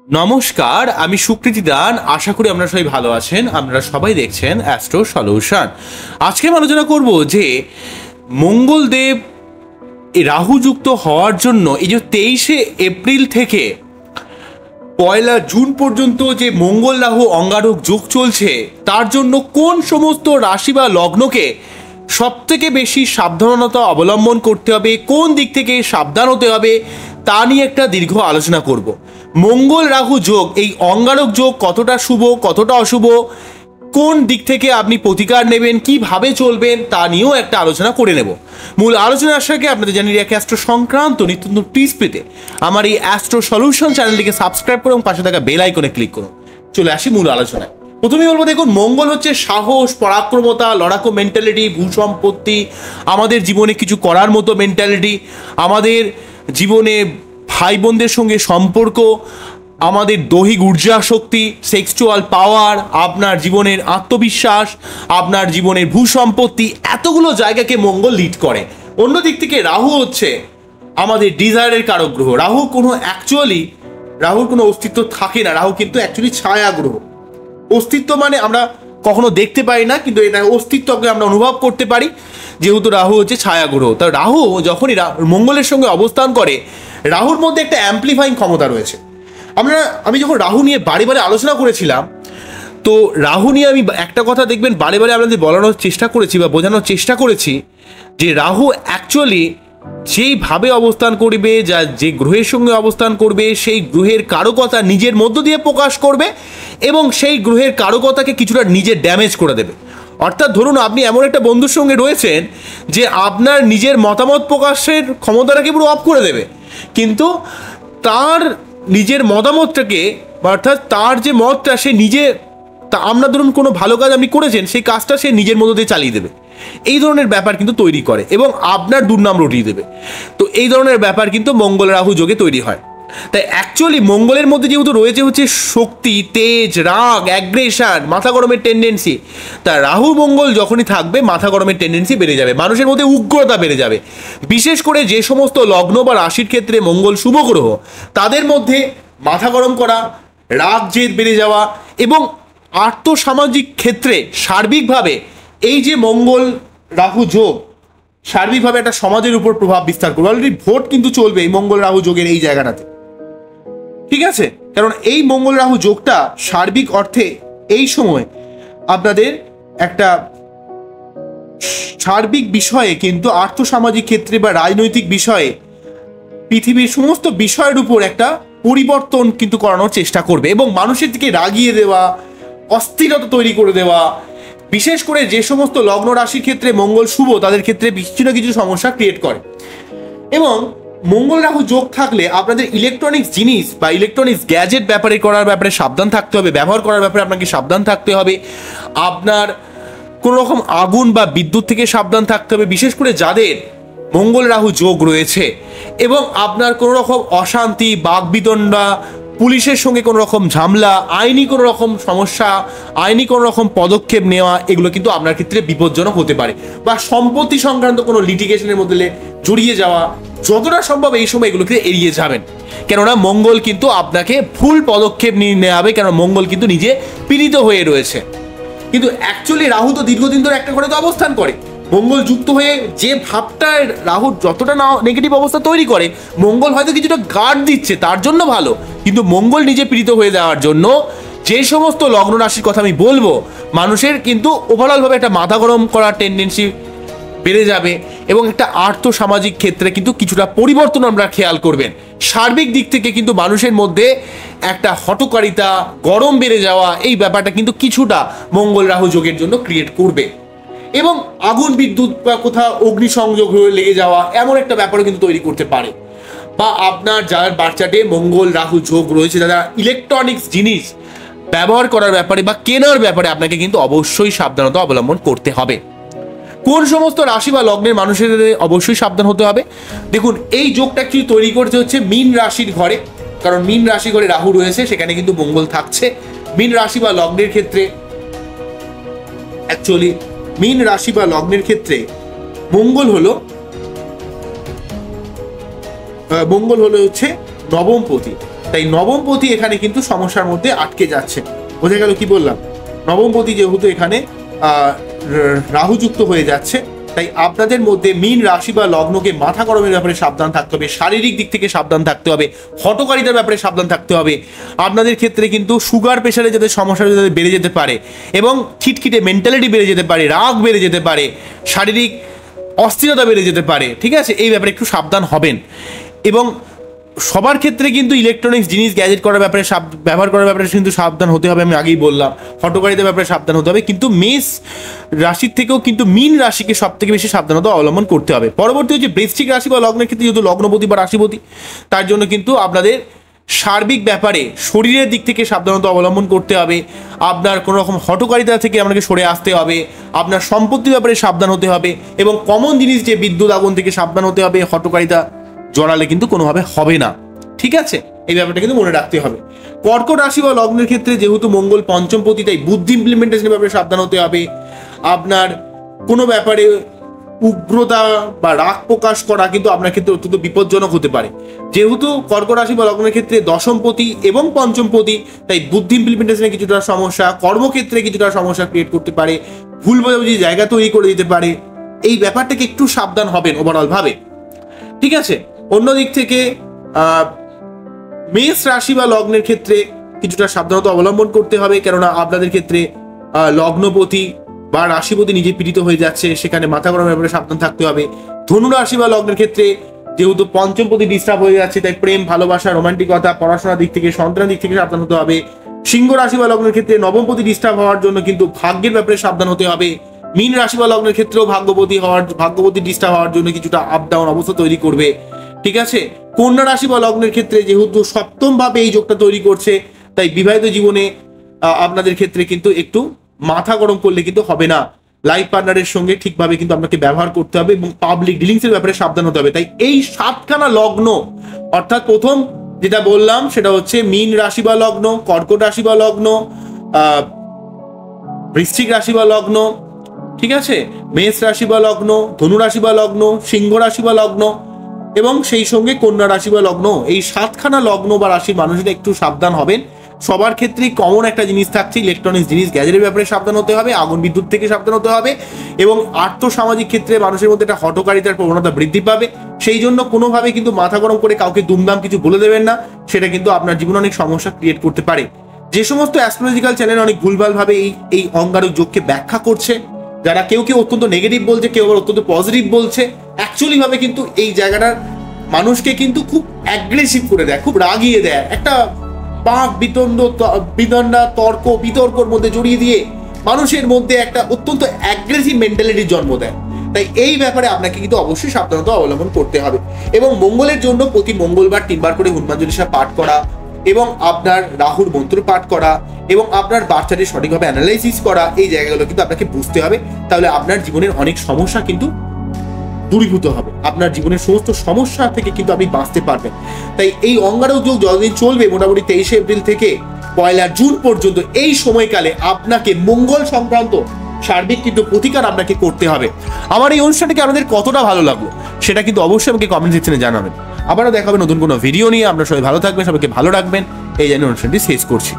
নমস্কার, আমি সুকৃতি দান। আশা করি আপনারা সবাই ভালো আছেন। আপনারা সবাই দেখছেন অ্যাস্ট্রো সলিউশন। আজকে আমি আলোচনা করব যে মঙ্গলদেব রাহুযুক্ত হওয়ার জন্য এই যে 23শে এপ্রিল থেকে 1লা জুন পর্যন্ত যে মঙ্গল রাহু অঙ্গারক যোগ চলছে, তার জন্য কোন সমস্ত রাশি বা লগ্নকে সবথেকে বেশি সাবধানতা অবলম্বন করতে হবে, কোন দিক থেকে সাবধান হতে হবে, তা নিয়ে একটা দীর্ঘ আলোচনা করব। মঙ্গল রাহু যোগ, এই অঙ্গারক যোগ কতটা শুভ, কতটা অশুভ, কোন দিক থেকে আপনি প্রতিকার নেবেন, কিভাবে চলবেন, তা নিয়েও একটা আলোচনা করে নেব। মূল আলোচনা আসার আগে আপনাদের জানিয়ে রাখি, অ্যাস্ট্রো সংক্রান্ত নিত্য নতুন টিপস পেতে আমার এই অ্যাস্ট্রো সলিউশন চ্যানেলটিকে সাবস্ক্রাইব করুন, পাশে থাকা বেল আইকনে ক্লিক করুন। চলে আসি মূল আলোচনায়। প্রথমেই বলবো, দেখুন, মঙ্গল হচ্ছে সাহস, পরাক্রমতা, লড়াকু মেন্টালিটি, ভূসম্পত্তি, আমাদের জীবনে কিছু করার মতো মেন্টালিটি, আমাদের জীবনে ভাই বোনদের সঙ্গে সম্পর্ক, আমাদের দৈহিক ঊর্জা শক্তি, সেক্সুয়াল পাওয়ার, আপনার জীবনের আত্মবিশ্বাস, আপনার জীবনের ভূসম্পত্তি, এতগুলো জায়গাকে মঙ্গল লিড করে। অন্য দিক থেকে রাহু হচ্ছে আমাদের ডিজায়ারের কারক গ্রহ। রাহুর কোনো অস্তিত্ব থাকে না। রাহু কিন্তু অ্যাকচুয়ালি ছায়া গ্রহ। অস্তিত্ব মানে আমরা কখনো দেখতে পাই না, কিন্তু এটা অস্তিত্বকে আমরা অনুভব করতে পারি, যেহেতু রাহু হচ্ছে ছায়া গ্রহ। তা রাহু যখনই মঙ্গলের সঙ্গে অবস্থান করে, রাহুর মধ্যে একটা অ্যাম্প্লিফাইং ক্ষমতা রয়েছে। আমি যখন রাহু নিয়ে বারে বারে আলোচনা করেছিলাম, তো রাহু নিয়ে আমি একটা কথা দেখবেন বারে বারে আপনাদের বলানোর চেষ্টা করেছি বা বোঝানোর চেষ্টা করেছি, যে রাহু অ্যাকচুয়ালি যেইভাবে অবস্থান করবে, যে গ্রহের সঙ্গে অবস্থান করবে, সেই গ্রহের কারকতা নিজের মধ্য দিয়ে প্রকাশ করবে এবং সেই গ্রহের কারকতাকে কিছুটা নিজে ড্যামেজ করে দেবে। অর্থাৎ ধরুন, আপনি এমন একটা বন্ধুর সঙ্গে রয়েছেন যে আপনার নিজের মতামত প্রকাশের ক্ষমতাটাকে পুরো অফ করে দেবে, কিন্তু তার নিজের মতামতটাকে, অর্থাৎ তার যে মতটা সে নিজে, আমরা ধরুন কোনো ভালো কাজ আপনি করেছেন, সেই কাজটা সে নিজের মধ্যে দিয়ে চালিয়ে দেবে। এই ধরনের ব্যাপার কিন্তু তৈরি করে এবং আপনার দুর্নাম রটিয়ে দেবে। তো এই ধরনের ব্যাপার কিন্তু মঙ্গল রাহু যোগে তৈরি হয়। তাই অ্যাকচুয়ালি মঙ্গলের মধ্যে যেহেতু রয়েছে হচ্ছে শক্তি, তেজ, রাগ, অ্যাগ্রেশন, মাথা গরমের টেন্ডেন্সি, তা রাহু মঙ্গল যখনই থাকবে মাথা গরমের টেন্ডেন্সি বেড়ে যাবে, মানুষের মধ্যে উগ্রতা বেড়ে যাবে। বিশেষ করে যে সমস্ত লগ্ন বা রাশির ক্ষেত্রে মঙ্গল শুভ গ্রহ, তাদের মধ্যে মাথা গরম করা, রাগ জেদ বেড়ে যাওয়া এবং আর্থসামাজিক ক্ষেত্রে সার্বিকভাবে এই যে মঙ্গল রাহু যোগ সার্বিকভাবে একটা সমাজের উপর প্রভাব বিস্তার করবে। অলরেডি ভোট কিন্তু চলবে এই মঙ্গল রাহু যোগের এই জায়গাটাতে, ঠিক আছে? কারণ এই মঙ্গল রাহু যোগটা সার্বিক অর্থে এই সময় আপনাদের একটা সার্বিক বিষয়ে কিন্তু আর্থসামাজিক ক্ষেত্রে বা রাজনৈতিক বিষয়ে পৃথিবীর সমস্ত বিষয়ের উপর একটা পরিবর্তন কিন্তু করানোর চেষ্টা করবে এবং মানুষের দিকে রাগিয়ে দেওয়া, অস্থিরতা তৈরি করে দেওয়া। বিশেষ করে যে সমস্ত লগ্ন রাশির ক্ষেত্রে মঙ্গল শুভ, তাদের ক্ষেত্রে কিছু না কিছু সমস্যা ক্রিয়েট করে। এবং মঙ্গল রাহু যোগ থাকলে আপনাদের ইলেকট্রনিক্স জিনিস বা ইলেকট্রনিক্স গ্যাজেট করার ব্যাপারে সাবধান থাকতে হবে, ব্যবহার করার ব্যাপারে আপনাকে সাবধান থাকতে হবে। আপনার কোনো রকম আগুন বা বিদ্যুৎ থেকে সাবধান থাকতে হবে, বিশেষ করে যাদের মঙ্গল রাহু যোগ রয়েছে। এবং আপনার কোনো রকম অশান্তি, বাকবিতণ্ডা, পুলিশের সঙ্গে কোনো রকম ঝামেলা, আইনি কোনো রকম সমস্যা, আইনি কোনো রকম পদক্ষেপ নেওয়া, এগুলো কিন্তু আপনার ক্ষেত্রে বিপজ্জনক হতে পারে। বা সম্পত্তি সংক্রান্ত কোনো লিটিগেশনের মধ্যে জড়িয়ে যাওয়া, যতটা সম্ভব এই সময় এগুলোকে এড়িয়ে যাবেন। কেননা মঙ্গল কিন্তু আপনাকে ভুল পদক্ষেপ নিয়ে নেওয়া হবে, কেন মঙ্গল কিন্তু নিজে পীড়িত হয়ে রয়েছে। কিন্তু অ্যাকচুয়ালি রাহু তো দীর্ঘদিন ধরে একটা ঘরে তো অবস্থান করে। মঙ্গল যুক্ত হয়ে যে ভাবটা রাহুর যতটা না নেগেটিভ অবস্থা তৈরি করে, মঙ্গল হয়তো কিছুটা গার্ড দিচ্ছে, তার জন্য ভালো। কিন্তু মঙ্গল নিজে পীড়িত হয়ে যাওয়ার জন্য যে সমস্ত লগ্ন রাশির কথা আমি বলবো, মানুষের কিন্তু ওভারঅলভাবে একটা মাথা গরম করার টেন্ডেন্সি বেড়ে যাবে এবং একটা আর্থসামাজিক ক্ষেত্রে কিন্তু কিছুটা পরিবর্তন আমরা খেয়াল করবেন। সার্বিক দিক থেকে কিন্তু মানুষের মধ্যে একটা হঠকারিতা, গরম বেড়ে যাওয়া, এই ব্যাপারটা কিন্তু কিছুটা মঙ্গল রাহু যোগের জন্য ক্রিয়েট করবে। এবং আগুন, বিদ্যুৎ বা কোথাও অগ্নিসংযোগ হয়ে লেগে যাওয়া, এমন একটা ব্যাপারও কিন্তু তৈরি করতে পারে। বা আপনার যার বাচ্চাটে মঙ্গল রাহু যোগ রয়েছে, তারা ইলেকট্রনিক্স জিনিস ব্যবহার করার ব্যাপারে বা কেনার ব্যাপারে আপনাকে কিন্তু অবশ্যই সাবধানতা অবলম্বন করতে হবে। কোন সমস্ত রাশি বা লগ্নের মানুষের অবশ্যই সাবধান হতে হবে? দেখুন, এই যোগটা কি তৈরি করতে হচ্ছে মীন রাশির ঘরে, কারণ মীন রাশি ঘরে রাহু রয়েছে, সেখানে কিন্তু মঙ্গল থাকছে। মীন রাশি বা লগ্নের ক্ষেত্রে অ্যাকচুয়ালি মীন রাশি বা লগ্নের ক্ষেত্রে মঙ্গল হলো হচ্ছে নবমপতি, তাই নবমপতি এখানে কিন্তু সমস্যার মধ্যে আটকে যাচ্ছে। বোঝা গেল কি বললাম? নবমপতি যেহেতু এখানে রাহুযুক্ত হয়ে যাচ্ছে, তাই আপনাদের মধ্যে মীন রাশি বা লগ্নকে মাথা গরমের ব্যাপারে সাবধান থাকতে হবে, শারীরিক দিক থেকে সাবধান থাকতে হবে, হঠকারিতার ব্যাপারে সাবধান থাকতে হবে। আপনাদের ক্ষেত্রে কিন্তু সুগার প্রেশারে যাদের সমস্যা যাদের বেড়ে যেতে পারে এবং খিটখিটে মেন্টালিটি বেড়ে যেতে পারে, রাগ বেড়ে যেতে পারে, শারীরিক অস্থিরতা বেড়ে যেতে পারে, ঠিক আছে? এই ব্যাপারে একটু সাবধান হবেন। এবং সবার ক্ষেত্রে কিন্তু ইলেকট্রনিক্স জিনিস গ্যাজেট করার ব্যাপারে ব্যবহার করার ব্যাপারে কিন্তু সাবধান হতে হবে। আমি আগেই বললাম হঠকারিতার ব্যাপারে সাবধান হতে হবে, কিন্তু মেষ রাশির থেকেও কিন্তু মীন রাশিকে সব থেকে বেশি সাবধানতা অবলম্বন করতে হবে। পরবর্তী হচ্ছে বৃশ্চিক রাশি বা লগ্নের ক্ষেত্রে যেহেতু লগ্নপতি বা রাশিপতি, তার জন্য কিন্তু আপনাদের সার্বিক ব্যাপারে শরীরের দিক থেকে সাবধানতা অবলম্বন করতে হবে। আপনার কোনো রকম হঠকারিতা থেকে আপনাকে সরে আসতে হবে, আপনার সম্পত্তির ব্যাপারে সাবধান হতে হবে, এবং কমন জিনিস যে বিদ্যুৎ আগুন থেকে সাবধান হতে হবে। হঠকারিতা জড়ালে কিন্তু কোনোভাবে হবে না, ঠিক আছে? এই ব্যাপারটা কিন্তু মনে রাখতে হবে। কর্কট রাশি বা লগ্নের ক্ষেত্রে যেহেতু মঙ্গল পঞ্চমপতি, তাই বুদ্ধি ইমপ্লিমেন্টেশনের ব্যাপারে সাবধান হতে হবে। আপনার কোনো ব্যাপারে উগ্রতা বা রাগ প্রকাশ করা কিন্তু আপনার ক্ষেত্রে অত্যন্ত বিপজ্জনক হতে পারে। যেহেতু কর্কট রাশি বা লগ্নের ক্ষেত্রে দশমপতি এবং পঞ্চমপতি, তাই বুদ্ধি ইমপ্লিমেন্টেশনে কিছুটা সমস্যা, কর্মক্ষেত্রে কিছুটা সমস্যা ক্রিয়েট করতে পারে, ভুল বোঝাবুঝি জায়গা তৈরি করে দিতে পারে। এই ব্যাপারটাকে একটু সাবধান হবেন ওভারঅল ভাবে, ঠিক আছে? অন্যদিক থেকে মেষ রাশি বা লগ্নের ক্ষেত্রে কিছুটা সাবধানতা অবলম্বন করতে হবে, কেননা আপনাদের ক্ষেত্রে লগ্নপতি বা রাশিপতি নিজে পীড়িত হয়ে যাচ্ছে, সেখানে মাথা গরমের ব্যাপারে সাবধান থাকতে হবে। ধনু রাশি বা লগ্নের ক্ষেত্রে যেহেতু পঞ্চমপতি ডিস্টার্ব হয়ে যাচ্ছে, তাই প্রেম, ভালোবাসা, রোমান্টিকতা, পড়াশোনার দিক থেকে, সন্তানের দিক থেকে সাবধান হতে হবে। সিংহ রাশি বা লগ্নের ক্ষেত্রে নবমপতি ডিস্টার্ব হওয়ার জন্য কিন্তু ভাগ্যের ব্যাপারে সাবধান হতে হবে। মীন রাশি বা লগ্নের ক্ষেত্রেও ভাগ্যপতি ডিস্টার্ব হওয়ার জন্য কিছুটা আপ ডাউন অবস্থা তৈরি করবে, ঠিক আছে? কন্যা রাশি বা লগ্নের ক্ষেত্রে যেহেতু সপ্তম ভাবে এই যোগটা তৈরি করছে, তাই বিবাহিত জীবনে আপনাদের ক্ষেত্রে কিন্তু একটু মাথা গরম করলে কিন্তু হবে না। লাইফ পার্টনারের সঙ্গে ঠিকভাবে কিন্তু আপনাকে ব্যবহার করতে হবে এবং পাবলিক ডিলিংস এর ব্যাপারে সাবধান হতে হবে। তাই এই 7খানা লগ্ন, অর্থাৎ প্রথম যেটা বললাম সেটা হচ্ছে মীন রাশি বা লগ্ন, কর্কট রাশি বা লগ্ন, বৃশ্চিক রাশি বা লগ্ন, ঠিক আছে, মেষ রাশি বা লগ্ন, ধনু রাশি বা লগ্ন, সিংহ রাশি বা লগ্ন এবং সেই সঙ্গে কন্যা রাশি বা লগ্ন, এই 7খানা লগ্ন বা রাশির মানুষরা একটু সাবধান হবেন। সবার ক্ষেত্রেই কমন একটা জিনিস থাকছে, ইলেকট্রনিক্স জিনিস গ্যাজেটের ব্যাপারে সাবধান হতে হবে, আগুন বিদ্যুৎ থেকে সাবধান হতে হবে, এবং আর্থসামাজিক ক্ষেত্রে মানুষের মধ্যে একটা হঠকারিতার প্রবণতা বৃদ্ধি পাবে। সেই জন্য কোনোভাবে কিন্তু মাথা গরম করে কাউকে দুমদাম কিছু বলে দেবেন না, সেটা কিন্তু আপনার জীবনে অনেক সমস্যা ক্রিয়েট করতে পারে। যে সমস্ত অ্যাস্ট্রোলজিক্যাল চ্যানেল অনেক ভুলভালভাবে এই অঙ্গারক যোগকে ব্যাখ্যা করছে, যারা কেউ অত্যন্ত নেগেটিভ বলছে, কেউ আবার অত্যন্ত পজিটিভ বলছে, অ্যাকচুয়ালি ভাবে কিন্তু এই জায়গাটার মানুষকে কিন্তু খুব অ্যাগ্রেসিভ করে দেয়, খুব রাগিয়ে দেয়, একটা বাক বিতণ্ডা তর্ক বিতর্কর মধ্যে জড়িয়ে দিয়ে মানুষের মধ্যে একটা অত্যন্ত অ্যাগ্রেসিভ মেন্টালিটির জন্ম দেয়। তাই এই ব্যাপারে আপনাকে কিন্তু অবশ্যই সাবধানতা অবলম্বন করতে হবে। এবং মঙ্গলের জন্য প্রতি মঙ্গলবার 3বার করে হনুমান চল্লিশা পাঠ করা, এবং আপনার রাহুর মন্ত্র পাঠ করা, এবং আপনার বার্তাটি সঠিকভাবে অ্যানালাইসিস করা, এই জায়গাগুলো কিন্তু আপনাকে বুঝতে হবে। তাহলে আপনার জীবনের অনেক সমস্যা কিন্তু দূরীভূত হবে, আপনার জীবনের সমস্ত সমস্যা থেকে কিন্তু আপনি বাঁচতে পারবেন। তাই এই অঙ্গারক যোগ যতদিন চলবে, মোটামুটি 23শে এপ্রিল থেকে 1 জুন পর্যন্ত, এই সময়কালে আপনাকে মঙ্গল সংক্রান্ত সার্বিক কিন্তু প্রতিকার আপনাকে করতে হবে। আমার এই অনুষ্ঠানটাকে আপনাদের কতটা ভালো লাগলো সেটা কিন্তু অবশ্যই আমাকে কমেন্ট সেকশনে জানাবেন। আবারও দেখা হবে নতুন কোনো ভিডিও নিয়ে। আপনারা সবাই ভালো থাকবেন, সবাইকে ভালো রাখবেন, এই জানিয়ে অনুষ্ঠানটি শেষ করছি।